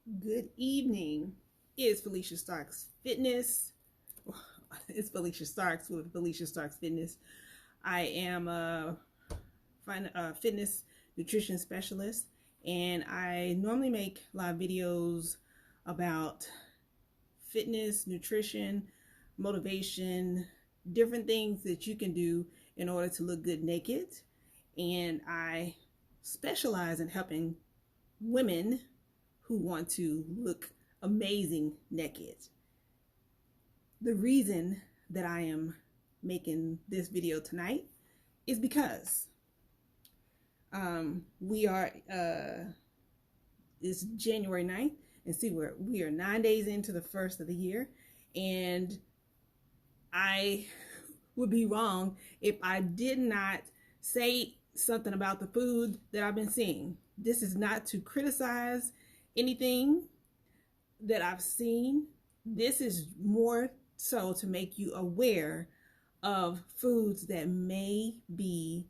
Good evening. It's Felicia Starks Fitness. It's Felicia Starks with Felicia Starks Fitness. I am a fitness nutrition specialist, and I normally make live videos about fitness, nutrition, motivation, different things that you can do in order to look good naked. And I specialize in helping women who want to look amazing naked. The reason that I am making this video tonight is because it's January 9th, and see, we are 9 days into the first of the year, and I would be wrong if I did not say something about the food that I've been seeing. This is not to criticize anything that I've seen. This is more so to make you aware of foods that may be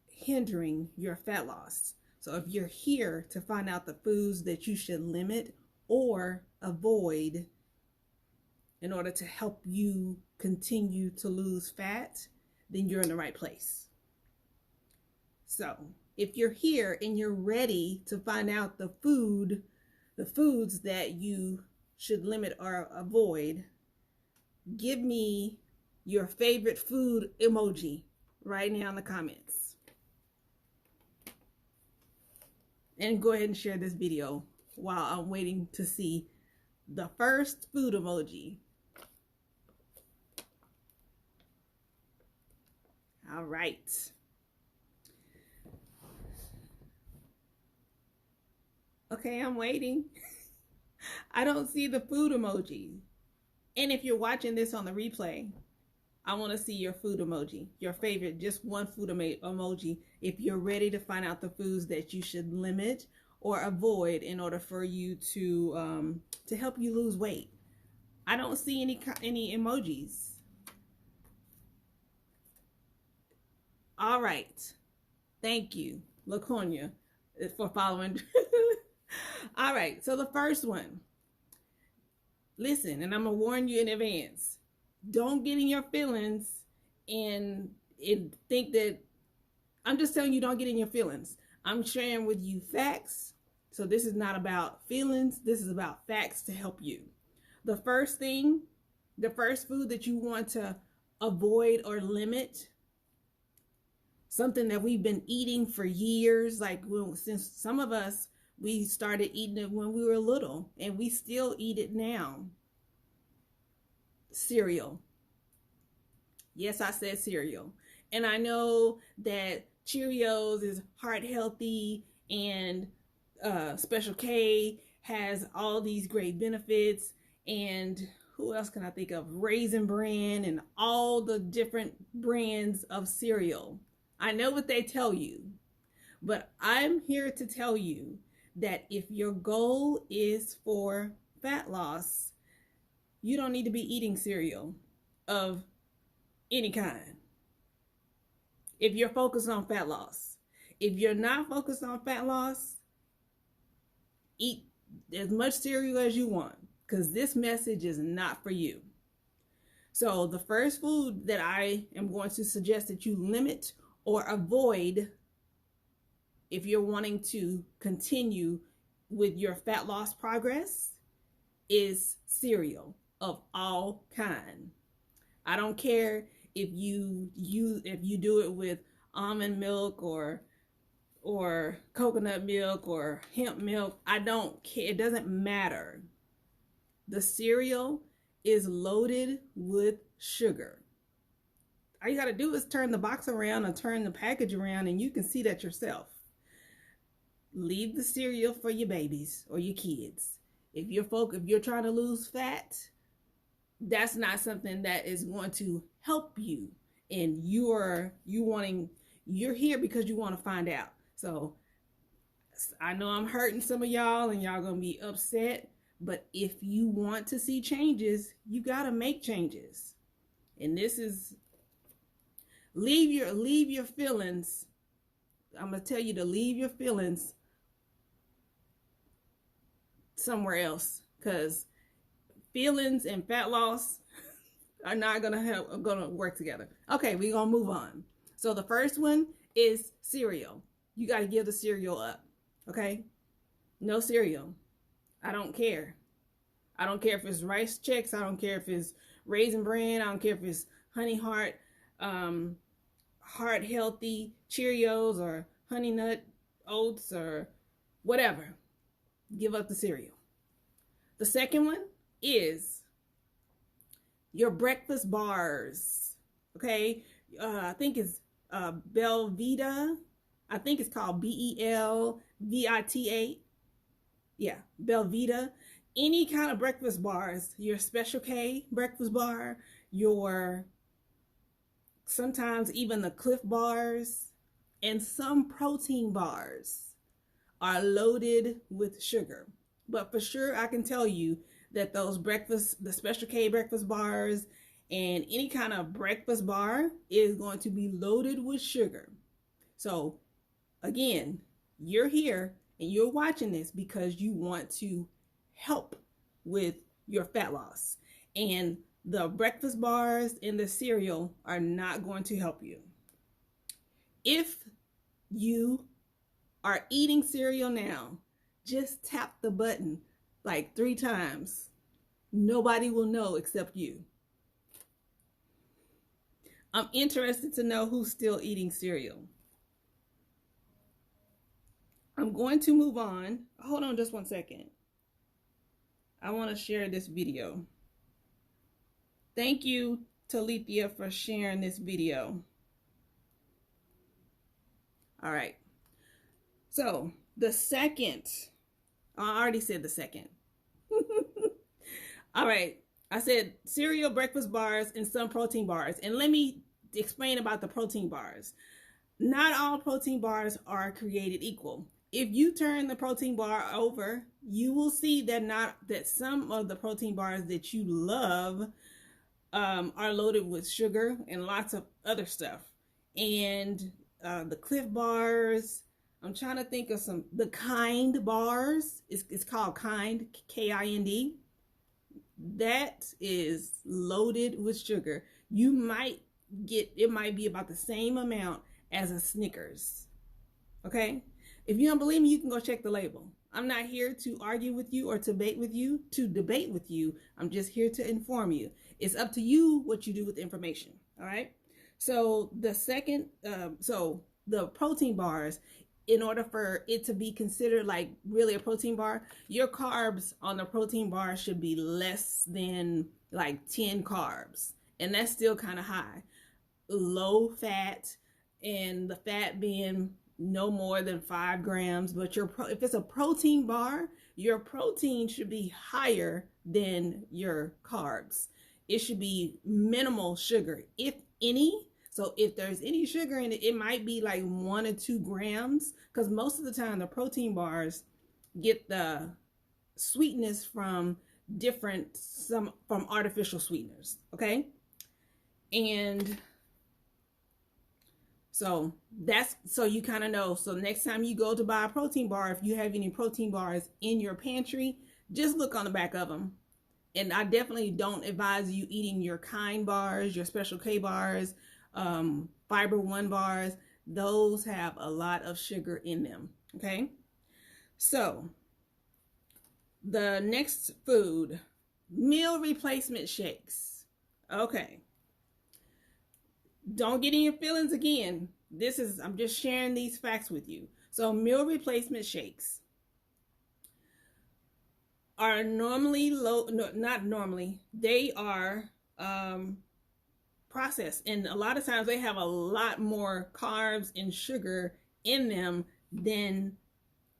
hindering your fat loss. So if you're here to find out the foods that you should limit or avoid in order to help you continue to lose fat, then you're in the right place. So if you're here and you're ready to find out the foods that you should limit or avoid, give me your favorite food emoji right now in the comments. And go ahead and share this video while I'm waiting to see the first food emoji. All right. Okay, I'm waiting. I don't see the food emoji. And if you're watching this on the replay, I want to see your food emoji, your favorite, just one food emoji, if you're ready to find out the foods that you should limit or avoid in order for you to help you lose weight. I don't see any emojis. All right. Thank you, LaConia, for following. All right, so the first one. Listen, and I'm going to warn you in advance. Don't get in your feelings and think that, I'm just telling you, don't get in your feelings. I'm sharing with you facts. So this is not about feelings. This is about facts to help you. The first thing, the first food that you want to avoid or limit, something that we've been eating for years, like since some of us, we started eating it when we were little, and we still eat it now. Cereal. Yes, I said cereal. And I know that Cheerios is heart healthy, and Special K has all these great benefits, and who else can I think of? Raisin Bran and all the different brands of cereal. I know what they tell you, but I'm here to tell you that if your goal is for fat loss, you don't need to be eating cereal of any kind. If you're focused on fat loss. If you're not focused on fat loss, eat as much cereal as you want, because this message is not for you. So the first food that I am going to suggest that you limit or avoid if you're wanting to continue with your fat loss progress is cereal of all kind. I don't care if you do it with almond milk or coconut milk or hemp milk. I don't care. It doesn't matter. The cereal is loaded with sugar. All you got to do is turn the box around or turn the package around, and you can see that yourself. Leave the cereal for your babies or your kids. If you're trying to lose fat, that's not something that is going to help you. And you're here because you want to find out. So I know I'm hurting some of y'all, and y'all gonna be upset. But if you want to see changes, you gotta make changes. And this is leave your feelings. I'm gonna tell you to leave your feelings somewhere else, because feelings and fat loss are not gonna work together. Okay, we're gonna move on. So the first one is cereal. You got to give the cereal up. Okay, no cereal. I don't care. I don't care if it's Rice Chex. I don't care if it's Raisin Bran. I don't care if it's Honey Heart, Heart Healthy Cheerios or Honey Nut Oats or whatever. Give up the cereal. The second one is your breakfast bars. Okay, I think it's Belvita. I think it's called Belvita. Yeah, Belvita. Any kind of breakfast bars, your Special K breakfast bar, your sometimes even the Cliff bars, and some protein bars are loaded with sugar. But for sure, I can tell you that those the Special K breakfast bars and any kind of breakfast bar is going to be loaded with sugar. So again, you're here and you're watching this because you want to help with your fat loss. And the breakfast bars and the cereal are not going to help you. If you are eating cereal now, just tap the button like 3 times. Nobody will know except you. I'm interested to know who's still eating cereal. I'm going to move on. Hold on just one second. I want to share this video. Thank you, Talithia, for sharing this video. All right. So the second, I already said the second. All right. I said cereal, breakfast bars, and some protein bars. And let me explain about the protein bars. Not all protein bars are created equal. If you turn the protein bar over, you will see that some of the protein bars that you love are loaded with sugar and lots of other stuff. And the Cliff bars, I'm trying to think of the Kind bars. It's called Kind, Kind. That is loaded with sugar. It might be about the same amount as a Snickers. Okay? If you don't believe me, you can go check the label. I'm not here to argue with you or to debate with you. I'm just here to inform you. It's up to you what you do with the information. All right? So the second, the protein bars, in order for it to be considered like really a protein bar, your carbs on the protein bar should be less than like 10 carbs. And that's still kind of high. Low fat, and the fat being no more than 5 grams. But if it's a protein bar, your protein should be higher than your carbs. It should be minimal sugar, if any. So if there's any sugar in it, it might be like 1 or 2 grams, because most of the time the protein bars get the sweetness from from artificial sweeteners. Okay. And so you kind of know. So next time you go to buy a protein bar, if you have any protein bars in your pantry, just look on the back of them. And I definitely don't advise you eating your Kind bars, your Special K bars, Fiber One bars. Those have a lot of sugar in them. Okay. So the next food, meal replacement shakes. Okay. Don't get in your feelings again. I'm just sharing these facts with you. So meal replacement shakes are normally they are processed, and a lot of times they have a lot more carbs and sugar in them than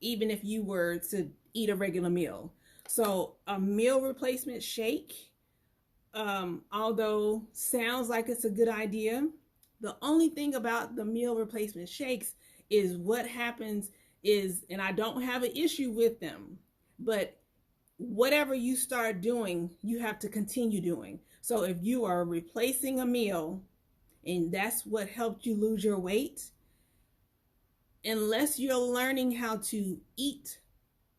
even if you were to eat a regular meal. So a meal replacement shake, although sounds like it's a good idea, the only thing about the meal replacement shakes is what happens is, and I don't have an issue with them, but whatever you start doing, you have to continue doing. So if you are replacing a meal and that's what helped you lose your weight, unless you're learning how to eat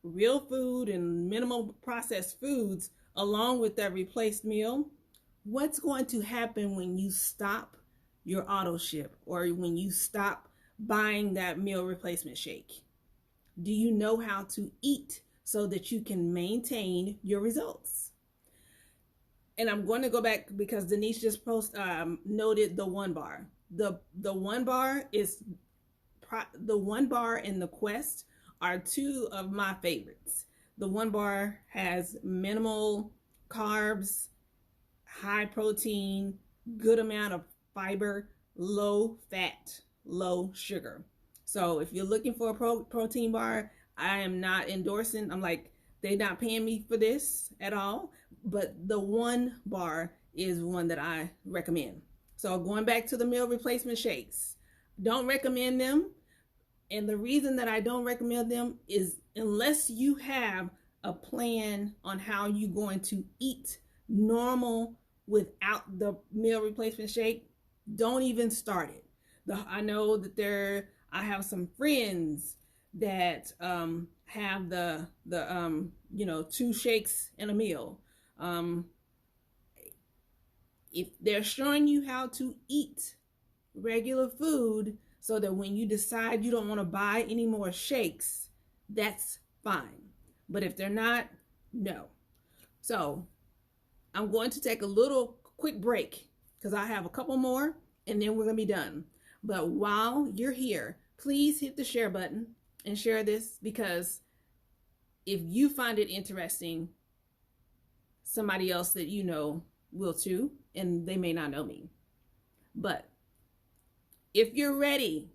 real food and minimal processed foods along with that replaced meal, what's going to happen when you stop your auto ship or when you stop buying that meal replacement shake? Do you know how to eat so that you can maintain your results? And I'm going to go back because Denise just noted the one bar. The one bar is the one bar and the Quest are two of my favorites. The one bar has minimal carbs, high protein, good amount of fiber, low fat, low sugar. So if you're looking for a protein bar, I am not endorsing. I'm like, they're not paying me for this at all. But the one bar is one that I recommend. So going back to the meal replacement shakes, don't recommend them. And the reason that I don't recommend them is unless you have a plan on how you're going to eat normal without the meal replacement shake, don't even start it. I know that I have some friends that have the two shakes in a meal. If they're showing you how to eat regular food so that when you decide you don't want to buy any more shakes, that's fine. But if they're not, no. So I'm going to take a little quick break because I have a couple more and then we're going to be done. But while you're here, please hit the share button and share this, because if you find it interesting, somebody else that you know will too, and they may not know me. But if you're ready,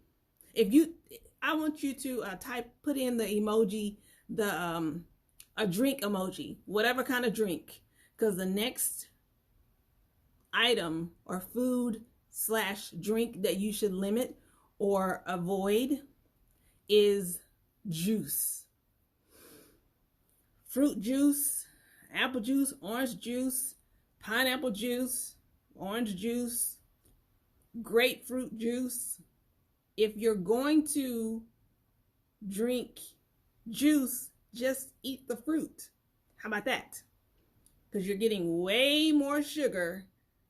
I want you to put in the emoji, a drink emoji, whatever kind of drink, because the next item or food/drink that you should limit or avoid is juice. Fruit juice, apple juice, orange juice, pineapple juice, orange juice, grapefruit juice. If you're going to drink juice, just eat the fruit. How about that? Because you're getting way more sugar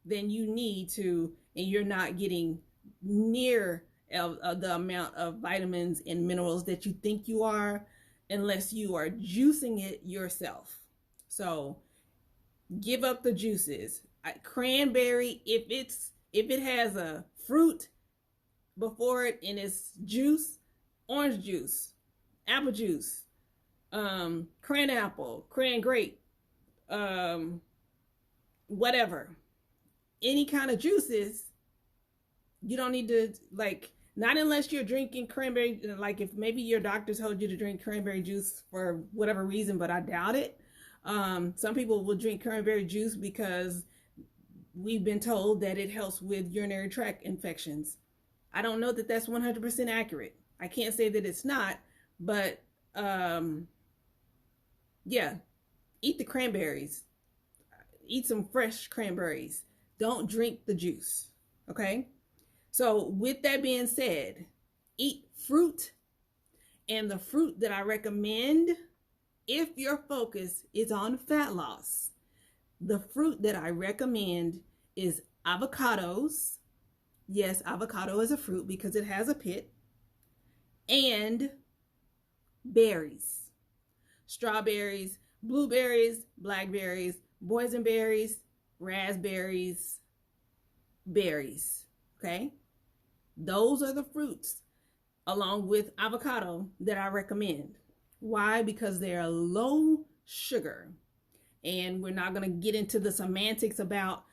than you need to, and you're not getting near the amount of vitamins and minerals that you think you are unless you are juicing it yourself. So give up the juices. Cranberry, if it has a fruit before it and it's juice, orange juice, apple juice, cran apple, cran grape, whatever, any kind of juices, you don't need to, not unless you're drinking cranberry, like if maybe your doctor told you to drink cranberry juice for whatever reason, but I doubt it. Some people will drink cranberry juice because we've been told that it helps with urinary tract infections. I don't know that that's 100% accurate. I can't say that it's not, but yeah, eat the cranberries. Eat some fresh cranberries. Don't drink the juice, okay? So with that being said, eat fruit, and the fruit that I recommend if your focus is on fat loss, the fruit that I recommend is avocados. Yes, avocado is a fruit because it has a pit. And berries. Strawberries, blueberries, blackberries, boysenberries, raspberries, berries. Okay? Those are the fruits, along with avocado, that I recommend. Why? Because they are low sugar. And we're not going to get into the semantics about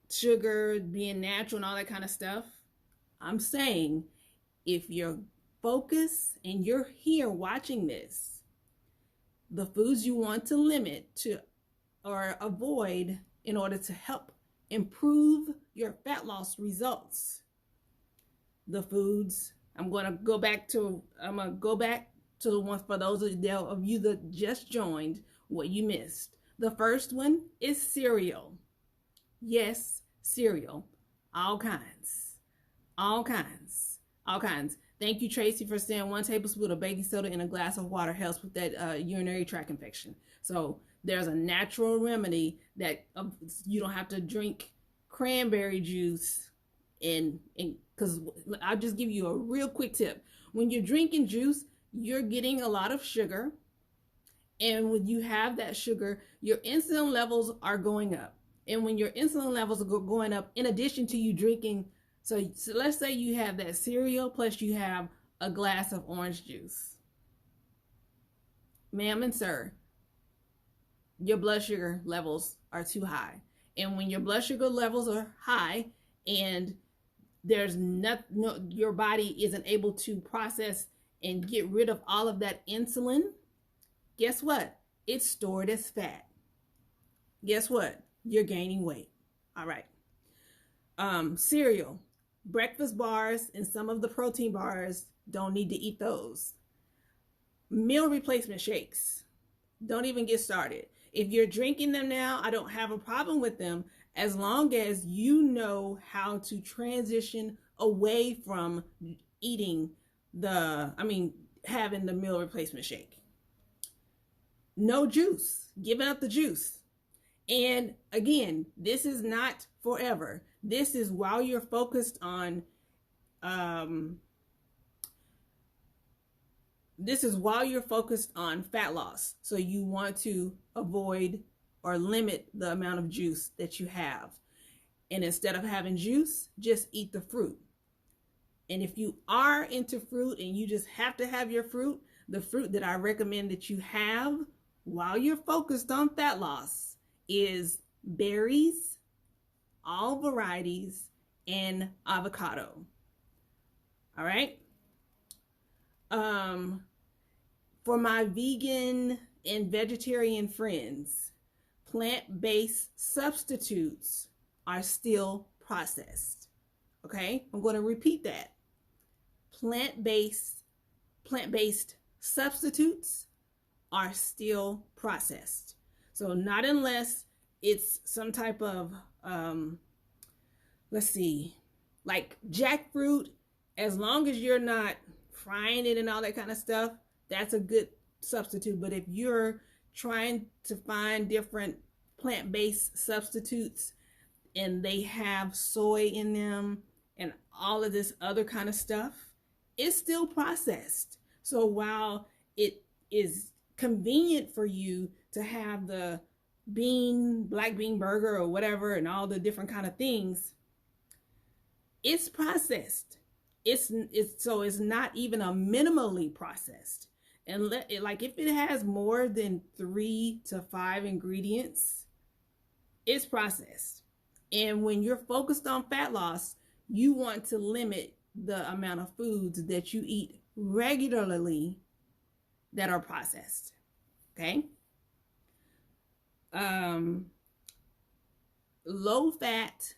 sugar being natural and all that kind of stuff. I'm saying if you're focused and you're here watching this, the foods you want to limit to or avoid in order to help improve your fat loss results. The foods, I'm going to go back to the one for those of you that just joined, what you missed. The first one is cereal. Yes, cereal. All kinds. Thank you, Tracy, for saying 1 tablespoon of baking soda in a glass of water helps with that urinary tract infection. So there's a natural remedy that you don't have to drink cranberry juice. And because I'll just give you a real quick tip. When you're drinking juice, you're getting a lot of sugar. And when you have that sugar, your insulin levels are going up. And when your insulin levels are going up, in addition to you drinking, so let's say you have that cereal plus you have a glass of orange juice. Ma'am and sir, your blood sugar levels are too high. And when your blood sugar levels are high and your body isn't able to process and get rid of all of that insulin, guess what? It's stored as fat. Guess what? You're gaining weight. All right. Cereal, breakfast bars, and some of the protein bars, don't need to eat those. Meal replacement shakes, don't even get started. If you're drinking them now, I don't have a problem with them as long as you know how to transition away from having the meal replacement shake. No juice, giving up the juice. And again, this is not forever. This is while you're focused on fat loss. So you want to avoid or limit the amount of juice that you have. And instead of having juice, just eat the fruit. And if you are into fruit and you just have to have your fruit, the fruit that I recommend that you have while you're focused on fat loss is berries, all varieties, and avocado. All right. For my vegan and vegetarian friends, plant-based substitutes are still processed. Okay, I'm going to repeat that. Plant-based substitutes are still processed. So not unless it's some type of, like jackfruit, as long as you're not frying it and all that kind of stuff, that's a good substitute. But if you're trying to find different plant-based substitutes and they have soy in them and all of this other kind of stuff, it's still processed. So while it is convenient for you to have the black bean burger or whatever and all the different kind of things, it's processed. It's not even a minimally processed. And like if it has more than 3 to 5 ingredients, it's processed. And when you're focused on fat loss, you want to limit the amount of foods that you eat regularly that are processed. Okay? Low fat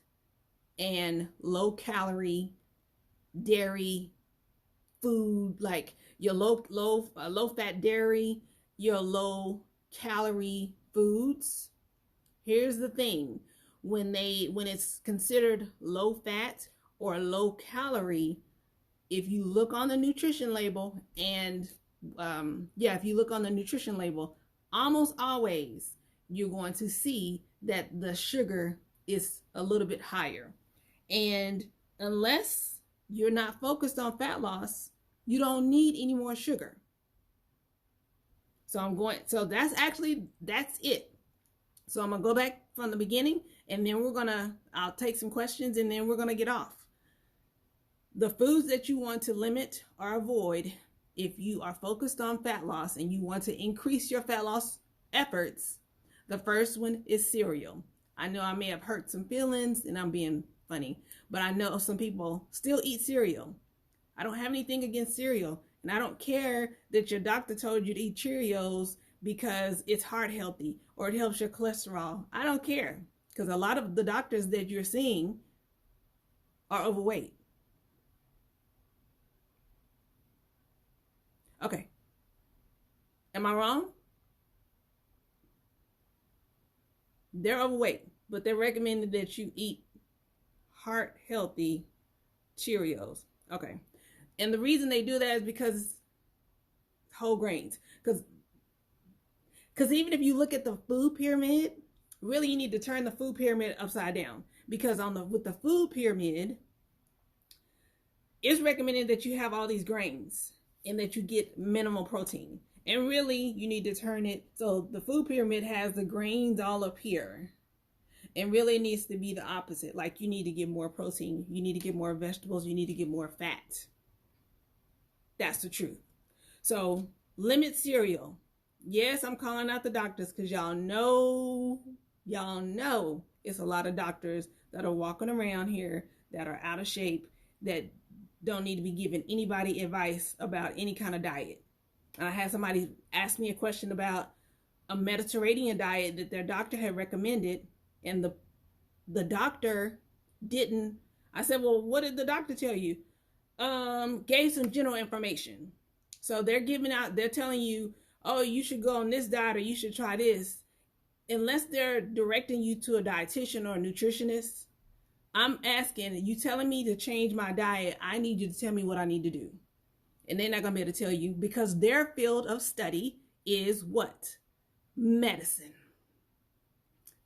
and low calorie dairy food, like your low fat dairy, your low calorie foods. Here's the thing. When it's considered low fat or low calorie, if you look on the nutrition label almost always you're going to see that the sugar is a little bit higher. And unless you're not focused on fat loss, you don't need any more sugar. So that's it. So I'm going to go back from the beginning, and then I'll take some questions, and then we're going to get off. The foods that you want to limit or avoid if you are focused on fat loss and you want to increase your fat loss efforts, the first one is cereal. I know I may have hurt some feelings and I'm being funny, but I know some people still eat cereal. I don't have anything against cereal, and I don't care that your doctor told you to eat Cheerios because it's heart healthy or it helps your cholesterol. I don't care, because a lot of the doctors that you're seeing are overweight. Okay. Am I wrong? They're overweight, but they're recommending that you eat heart healthy Cheerios. Okay. And the reason they do that is because whole grains. Because even if you look at the food pyramid, really you need to turn the food pyramid upside down. Because with the food pyramid, it's recommended that you have all these grains and that you get minimal protein. And really, you need to turn it so the food pyramid has the grains all up here. And really, it needs to be the opposite. Like, you need to get more protein, you need to get more vegetables, you need to get more fat. That's the truth. So, limit cereal. Yes, I'm calling out the doctors because y'all know it's a lot of doctors that are walking around here that are out of shape, that don't need to be giving anybody advice about any kind of diet. I had somebody ask me a question about a Mediterranean diet that their doctor had recommended, and the doctor didn't. I said, well, what did the doctor tell you? Gave some general information. So they're telling you, oh, you should go on this diet or you should try this. Unless they're directing you to a dietitian or a nutritionist, I'm asking, you telling me to change my diet, I need you to tell me what I need to do. And they're not going to be able to tell you because their field of study is what? Medicine.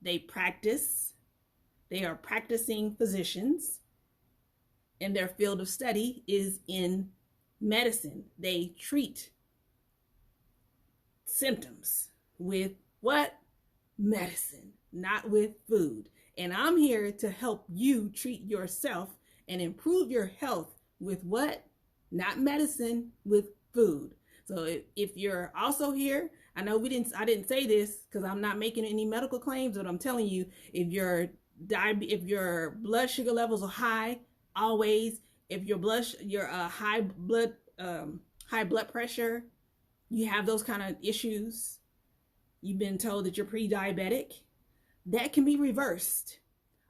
They are practicing physicians, and their field of study is in medicine. They treat symptoms with what? Medicine, not with food. And I'm here to help you treat yourself and improve your health with what? Not medicine, with food. So if you're also here, I know I didn't say this because I'm not making any medical claims, but I'm telling you, if your blood sugar levels are high, always, if your high blood pressure, you have those kind of issues, you've been told that you're pre-diabetic, that can be reversed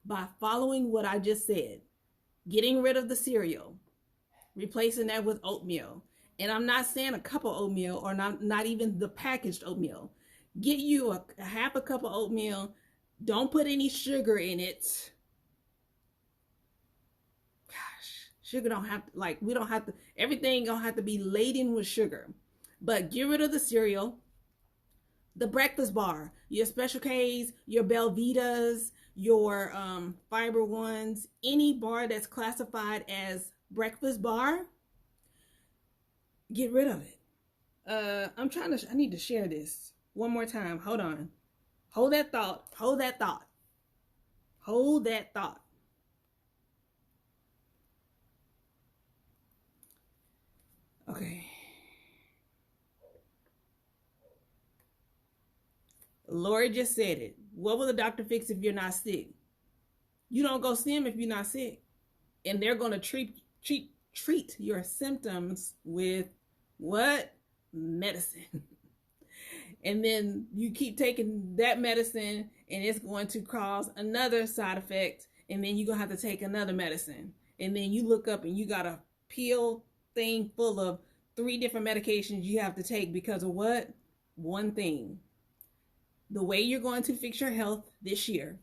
by following what I just said. Getting rid of the cereal, replacing that with oatmeal. And I'm not saying a cup of oatmeal or not even the packaged oatmeal. Get you a half a cup of oatmeal. Don't put any sugar in it. Gosh, sugar don't have to, we don't have to, everything don't have to be laden with sugar. But get rid of the cereal. The breakfast bar, your Special K's, your Belvitas, your fiber ones, any bar that's classified as breakfast bar, get rid of it. I need to share this one more time. Hold on. Hold that thought. Okay. Lori just said it. What will the doctor fix if you're not sick? You don't go see him if you're not sick. And they're going to treat your symptoms with what? Medicine. And then you keep taking that medicine and it's going to cause another side effect. And then you're going to have to take another medicine. And then you look up and you got a pill thing full of 3 different medications you have to take because of what? One thing. The way you're going to fix your health this year,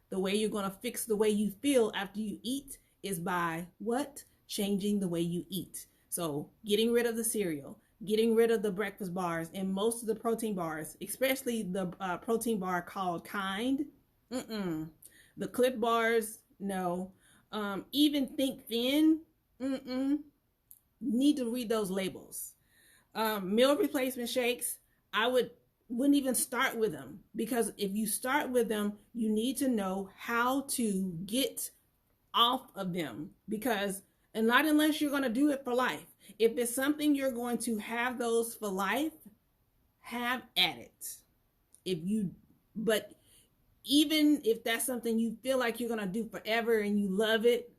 the way you're going to fix the way you feel after you eat is by what? Changing the way you eat. So getting rid of the cereal, getting rid of the breakfast bars and most of the protein bars, especially the protein bar called Kind. The Clif bars, no. Even Think Thin, need to read those labels. Meal replacement shakes, I wouldn't even start with them, because if you start with them, you need to know how to get off of them, and not unless you're going to do it for life. If it's something you're going to have those for life, have at it. But even if that's something you feel like you're going to do forever and you love it,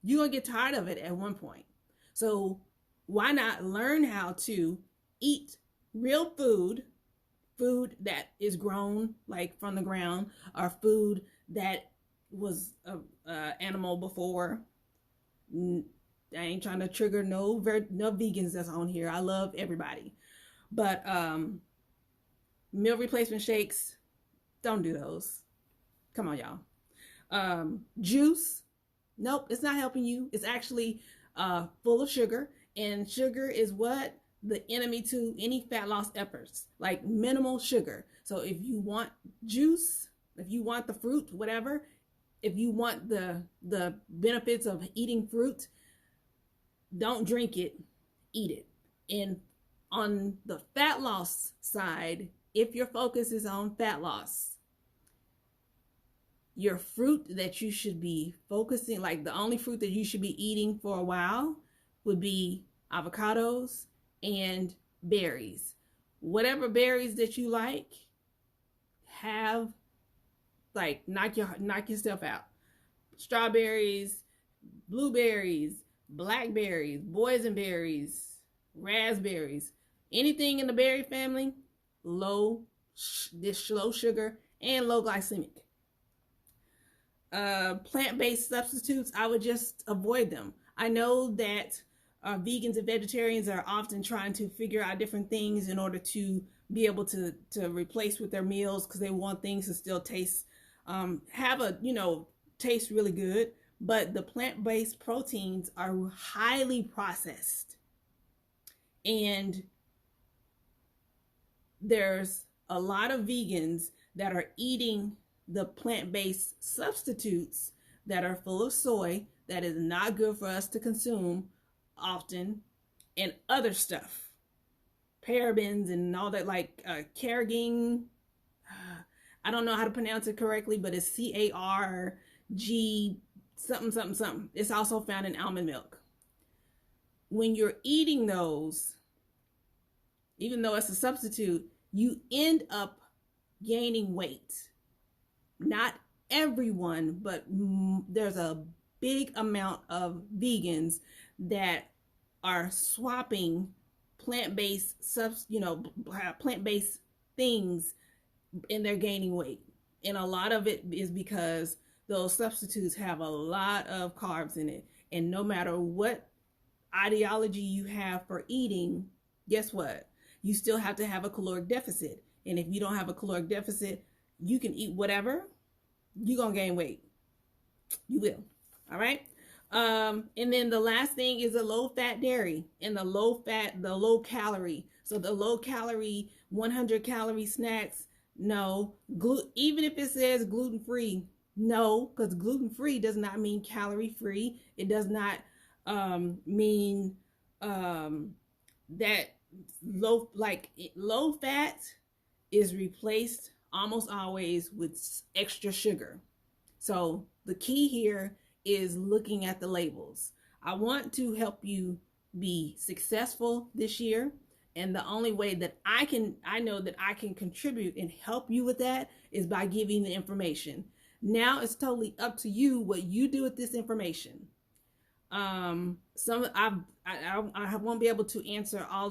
you're going to get tired of it at one point. So why not learn how to eat real food that is grown like from the ground, or food that was animal before. I ain't trying to trigger no vegans that's on here. I love everybody. But meal replacement shakes, don't do those. Come on, y'all. Juice, nope, it's not helping you. It's actually full of sugar. And sugar is what? The enemy to any fat loss efforts, like minimal sugar. So if you want juice, if you want the fruit, whatever, if you want the benefits of eating fruit, don't drink it, eat it. And on the fat loss side, if your focus is on fat loss, your fruit that you should be focusing, like the only fruit that you should be eating for a while would be avocados and berries. Whatever berries that you like, have, like, knock yourself out. Strawberries, blueberries, blackberries, boysenberries, raspberries, anything in the berry family, low sugar and low glycemic. Plant-based substitutes, I would just avoid them. I know that vegans and vegetarians are often trying to figure out different things in order to be able to replace with their meals, because they want things to still taste, taste really good. But the plant-based proteins are highly processed, and there's a lot of vegans that are eating the plant-based substitutes that are full of soy, that is not good for us to consume often, and other stuff, parabens and all that, like carraging. I don't know how to pronounce it correctly, but it's CARG something. It's also found in almond milk. When you're eating those, even though it's a substitute, you end up gaining weight. Not everyone, but there's a big amount of vegans that are swapping plant-based plant-based things, and they're gaining weight. And a lot of it is because those substitutes have a lot of carbs in it. And no matter what ideology you have for eating, guess what? You still have to have a caloric deficit. And if you don't have a caloric deficit, you can eat whatever, you're going to gain weight. You will. All right. And then the last thing is the low fat dairy and the low calorie. So the low calorie, 100 calorie snacks, no. Even if it says gluten free, no, because gluten free does not mean calorie free. It does not mean that low fat is replaced almost always with extra sugar. So the key here is looking at the labels. I want to help you be successful this year, and the only way that I know that I can contribute and help you with that is by giving the information. Now it's totally up to you what you do with this information. I won't be able to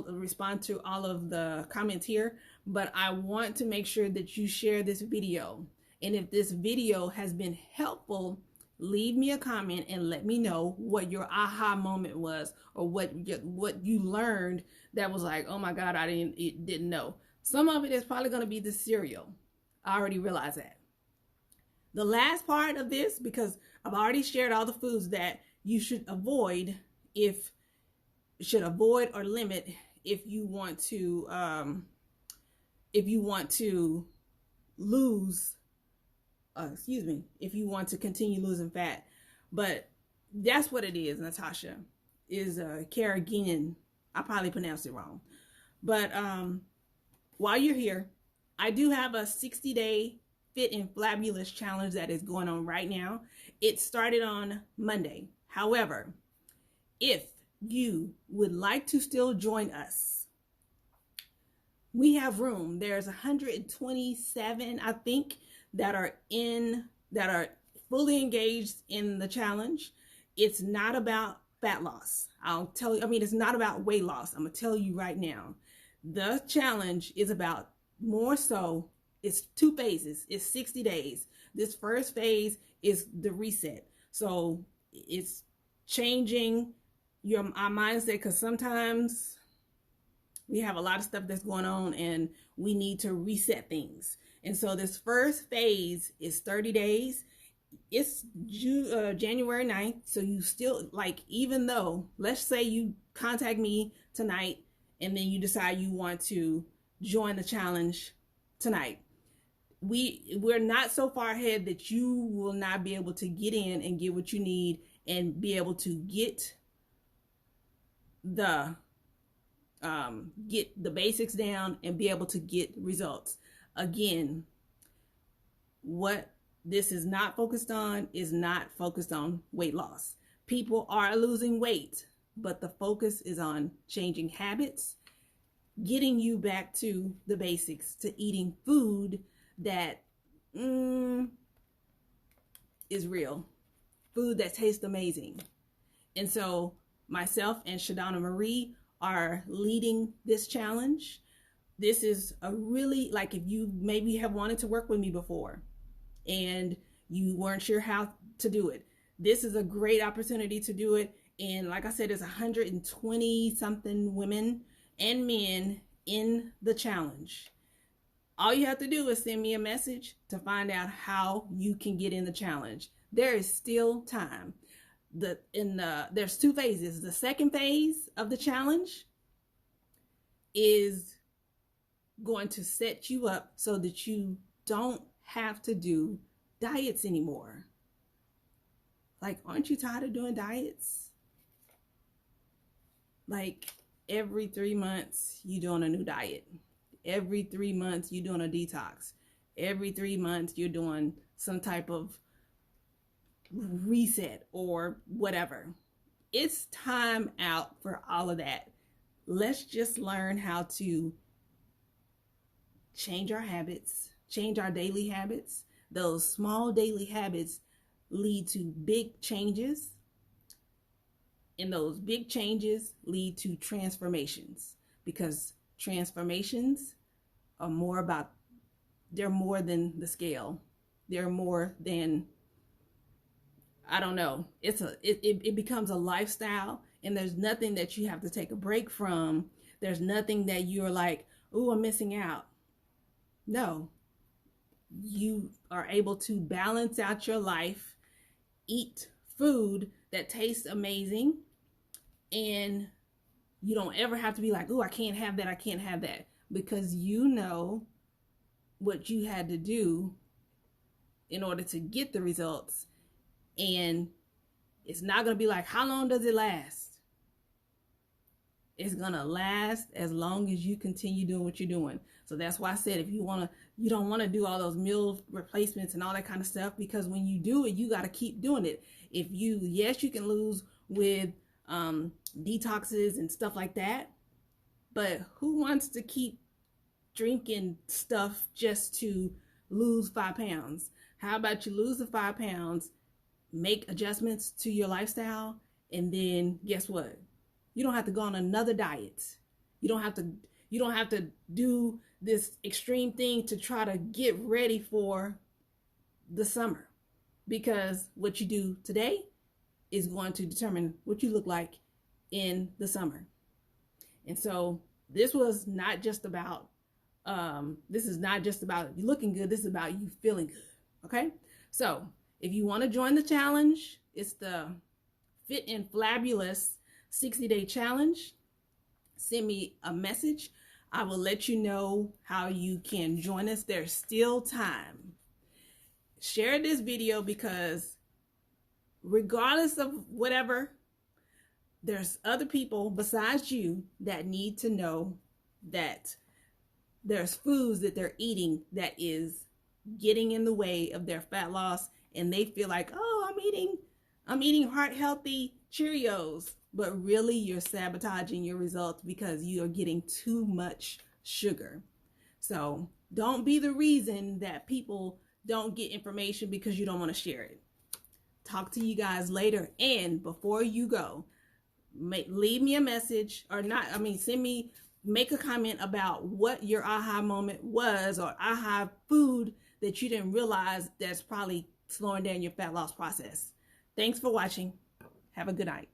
respond to all of the comments here, but I want to make sure that you share this video. And if this video has been helpful, leave me a comment and let me know what your aha moment was, or what you learned that was like, oh my God, I didn't know. Some of it is probably going to be the cereal. I already realized that. The last part of this, because I've already shared all the foods that you should avoid or limit if you want to lose, if you want to continue losing fat. But that's what it is, Natasha, is carrageenan. I probably pronounced it wrong. But while you're here, I do have a 60-day Fit and Fabulous challenge that is going on right now. It started on Monday. However, if you would like to still join us, we have room. There's 127, I think, that are fully engaged in the challenge. It's not about fat loss. It's not about weight loss. I'm gonna tell you right now. The challenge is about more so, it's 2 phases. It's 60 days. This first phase is the reset. So it's changing our mindset, because sometimes we have a lot of stuff that's going on and we need to reset things. And so this first phase is 30 days. it's January 9th, so you still, like, even though, let's say you contact me tonight and then you decide you want to join the challenge tonight, we're not so far ahead that you will not be able to get in and get what you need and be able to get the basics down and be able to get results. Again, what this is not focused on weight loss. People are losing weight, but the focus is on changing habits, getting you back to the basics, to eating food that is real, food that tastes amazing. And so myself and Shadonna Marie are leading this challenge. This is a really, like, if you maybe have wanted to work with me before and you weren't sure how to do it, this is a great opportunity to do it. And like I said, there's 120 something women and men in the challenge. All you have to do is send me a message to find out how you can get in the challenge. There is still time. There's two phases. The second phase of the challenge is going to set you up so that you don't have to do diets anymore. Like, aren't you tired of doing diets? Like, every 3 months you're doing a new diet. Every 3 months you're doing a detox. Every 3 months you're doing some type of reset or whatever. It's time out for all of that. Let's just learn how to change our habits, change our daily habits. Those small daily habits lead to big changes, and those big changes lead to transformations, because transformations are they're more than the scale. They're more than, I don't know. It becomes a lifestyle, and there's nothing that you have to take a break from. There's nothing that you're like, oh, I'm missing out. No, you are able to balance out your life, eat food that tastes amazing, and you don't ever have to be like, oh, I can't have that, because you know what you had to do in order to get the results. And it's not going to be like, how long does it last? It's going to last as long as you continue doing what you're doing. So that's why I said, if you don't want to do all those meal replacements and all that kind of stuff, because when you do it, you got to keep doing it. Yes, you can lose with detoxes and stuff like that, but who wants to keep drinking stuff just to lose 5 pounds? How about you lose the 5 pounds, make adjustments to your lifestyle, and then guess what? You don't have to go on another diet. You don't have to do this extreme thing to try to get ready for the summer, because what you do today is going to determine what you look like in the summer. And so this is not just about you looking good. This is about you feeling good. Okay. So if you want to join the challenge, it's the Fit and Flabulous 60-day challenge. Send me a message. I will let you know how you can join us. There's still time. Share this video, because regardless of whatever, there's other people besides you that need to know that there's foods that they're eating that is getting in the way of their fat loss, and they feel like, oh, I'm eating heart healthy Cheerios, but really you're sabotaging your results because you are getting too much sugar. So don't be the reason that people don't get information because you don't want to share it. Talk to you guys later. And before you go, leave me a message, make a comment about what your aha moment was, or aha food that you didn't realize that's probably slowing down your fat loss process. Thanks for watching. Have a good night.